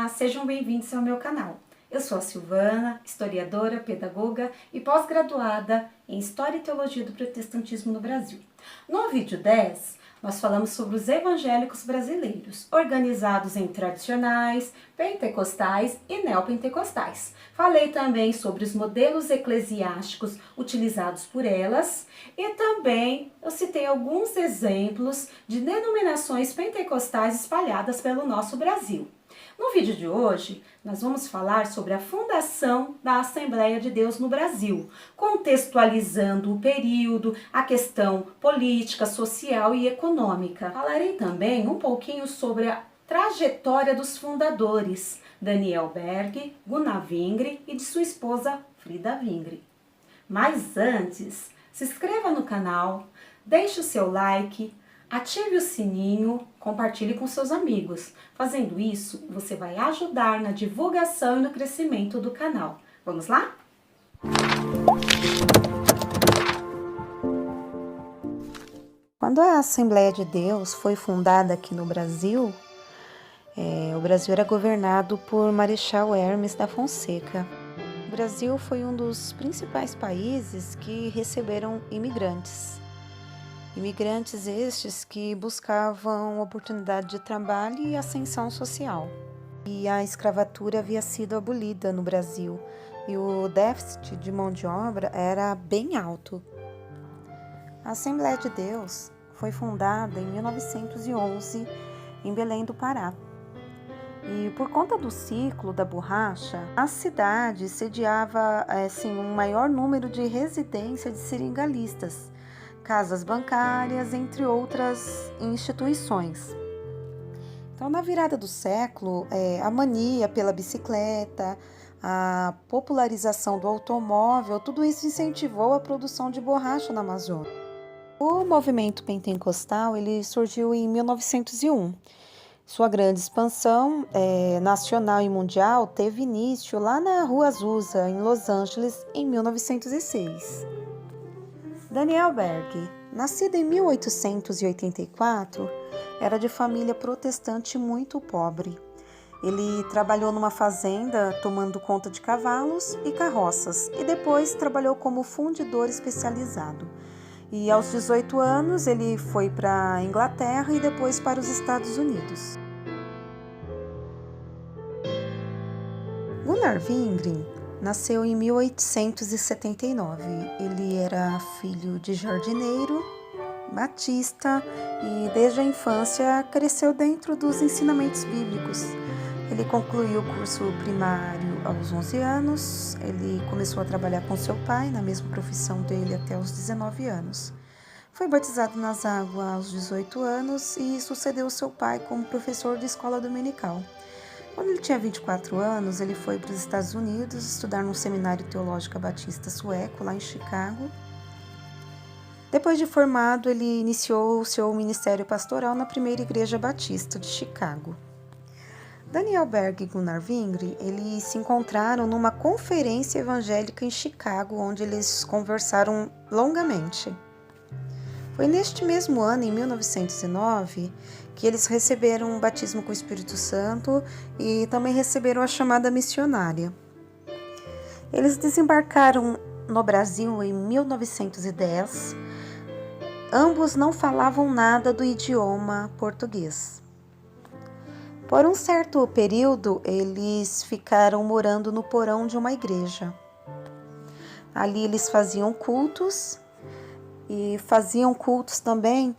Olá, sejam bem-vindos ao meu canal. Eu sou a Silvana, historiadora, pedagoga e pós-graduada em História e Teologia do Protestantismo no Brasil. No vídeo 10, nós falamos sobre os evangélicos brasileiros, organizados em tradicionais, pentecostais e neopentecostais. Falei também sobre os modelos eclesiásticos utilizados por elas e também eu citei alguns exemplos de denominações pentecostais espalhadas pelo nosso Brasil. No vídeo de hoje, nós vamos falar sobre a fundação da Assembleia de Deus no Brasil, contextualizando o período, a questão política, social e econômica. Falarei também um pouquinho sobre a trajetória dos fundadores, Daniel Berg, Gunnar Vingre e de sua esposa Frida Vingre. Mas antes, se inscreva no canal, deixe o seu like, ative o sininho, compartilhe com seus amigos. Fazendo isso, você vai ajudar na divulgação e no crescimento do canal. Vamos lá? Quando a Assembleia de Deus foi fundada aqui no Brasil, o Brasil era governado por Marechal Hermes da Fonseca. O Brasil foi um dos principais países que receberam imigrantes. Imigrantes estes que buscavam oportunidade de trabalho e ascensão social. E a escravatura havia sido abolida no Brasil e o déficit de mão de obra era bem alto. A Assembleia de Deus foi fundada em 1911 em Belém do Pará. E por conta do ciclo da borracha, a cidade sediava um maior número de residências de seringalistas, casas bancárias, entre outras instituições. Então, na virada do século, a mania pela bicicleta, a popularização do automóvel, tudo isso incentivou a produção de borracha na Amazônia. O movimento pentecostal ele surgiu em 1901. Sua grande expansão nacional e mundial teve início lá na Rua Azusa, em Los Angeles, em 1906. Daniel Berg, nascido em 1884, era de família protestante muito pobre. Ele trabalhou numa fazenda tomando conta de cavalos e carroças e depois trabalhou como fundidor especializado. E aos 18 anos ele foi para a Inglaterra e depois para os Estados Unidos. Gunnar Vingre nasceu em 1879. Ele era filho de jardineiro, batista e desde a infância cresceu dentro dos ensinamentos bíblicos. Ele concluiu o curso primário aos 11 anos. Ele começou a trabalhar com seu pai na mesma profissão dele até os 19 anos. Foi batizado nas águas aos 18 anos e sucedeu seu pai como professor de escola dominical. Quando ele tinha 24 anos, ele foi para os Estados Unidos estudar num seminário teológico batista sueco, lá em Chicago. Depois de formado, ele iniciou o seu ministério pastoral na primeira igreja batista de Chicago. Daniel Berg e Gunnar Vingre, eles se encontraram numa conferência evangélica em Chicago, onde eles conversaram longamente. Foi neste mesmo ano, em 1909, que eles receberam um batismo com o Espírito Santo e também receberam a chamada missionária. Eles desembarcaram no Brasil em 1910. Ambos não falavam nada do idioma português. Por um certo período, eles ficaram morando no porão de uma igreja. Ali eles faziam cultos e faziam cultos também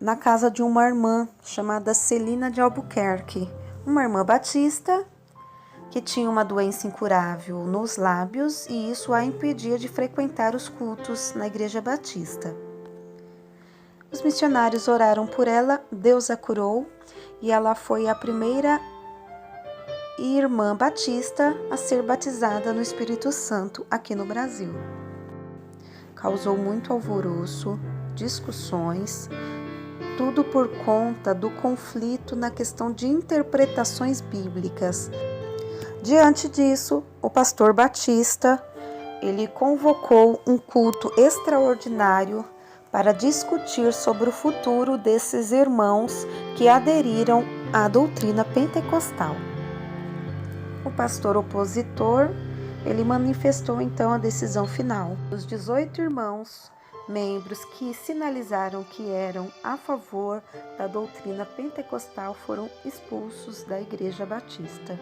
na casa de uma irmã chamada Celina de Albuquerque, uma irmã batista que tinha uma doença incurável nos lábios e isso a impedia de frequentar os cultos na igreja batista. Os missionários oraram por ela, Deus a curou e ela foi a primeira irmã batista a ser batizada no Espírito Santo aqui no Brasil. Causou muito alvoroço, discussões, tudo por conta do conflito na questão de interpretações bíblicas. Diante disso, o pastor batista, ele convocou um culto extraordinário para discutir sobre o futuro desses irmãos que aderiram à doutrina pentecostal. O pastor opositor, ele manifestou então a decisão final. Os 18 irmãos, membros que sinalizaram que eram a favor da doutrina pentecostal, foram expulsos da Igreja Batista.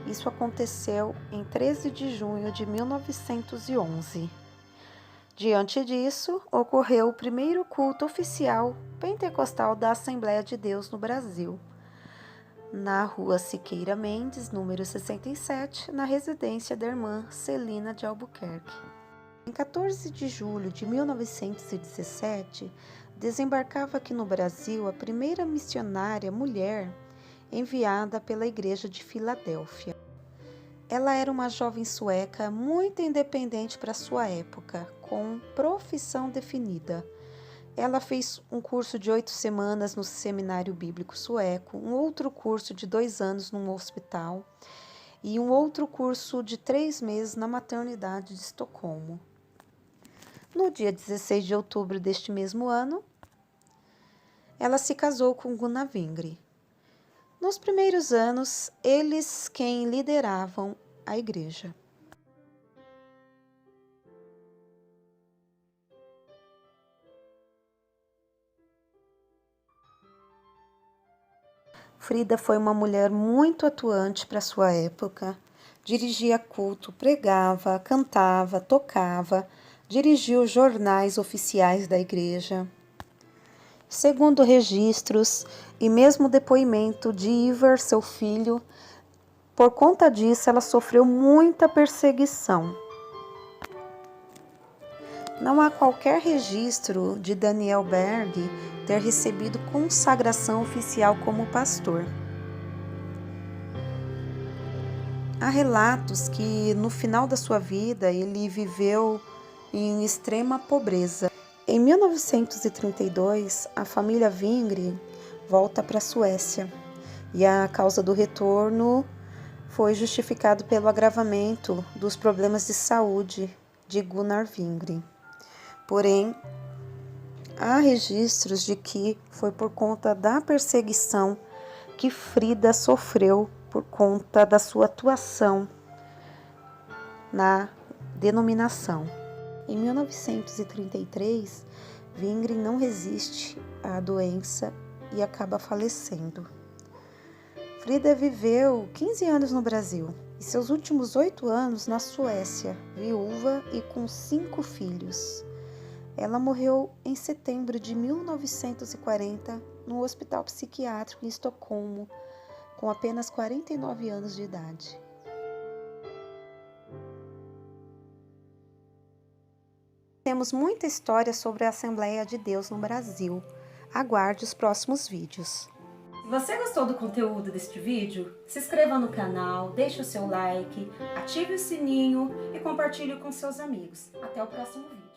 Isso aconteceu em 13 de junho de 1911. Diante disso, ocorreu o primeiro culto oficial pentecostal da Assembleia de Deus no Brasil, na rua Siqueira Mendes, número 67, na residência da irmã Celina de Albuquerque. Em 14 de julho de 1917, desembarcava aqui no Brasil a primeira missionária mulher enviada pela Igreja de Filadélfia. Ela era uma jovem sueca muito independente para sua época, com profissão definida. Ela fez um curso de 8 semanas no Seminário Bíblico Sueco, um outro curso de 2 anos num hospital e um outro curso de 3 meses na maternidade de Estocolmo. No dia 16 de outubro deste mesmo ano, ela se casou com Gunnar Wingre. Nos primeiros anos, eles quem lideravam a igreja. Frida foi uma mulher muito atuante para sua época. Dirigia culto, pregava, cantava, tocava, dirigiu jornais oficiais da igreja. Segundo registros e mesmo depoimento de Ivar, seu filho, por conta disso ela sofreu muita perseguição. Não há qualquer registro de Daniel Berg ter recebido consagração oficial como pastor. Há relatos que no final da sua vida ele viveu em extrema pobreza. Em 1932, a família Wingre volta para a Suécia e a causa do retorno foi justificado pelo agravamento dos problemas de saúde de Gunnar Wingre. Porém, há registros de que foi por conta da perseguição que Frida sofreu por conta da sua atuação na denominação. Em 1933, Wingre não resiste à doença e acaba falecendo. Frida viveu 15 anos no Brasil e seus últimos 8 anos na Suécia, viúva e com 5 filhos. Ela morreu em setembro de 1940 no hospital psiquiátrico em Estocolmo, com apenas 49 anos de idade. Temos muita história sobre a Assembleia de Deus no Brasil. Aguarde os próximos vídeos. Se você gostou do conteúdo deste vídeo, se inscreva no canal, deixe o seu like, ative o sininho e compartilhe com seus amigos. Até o próximo vídeo.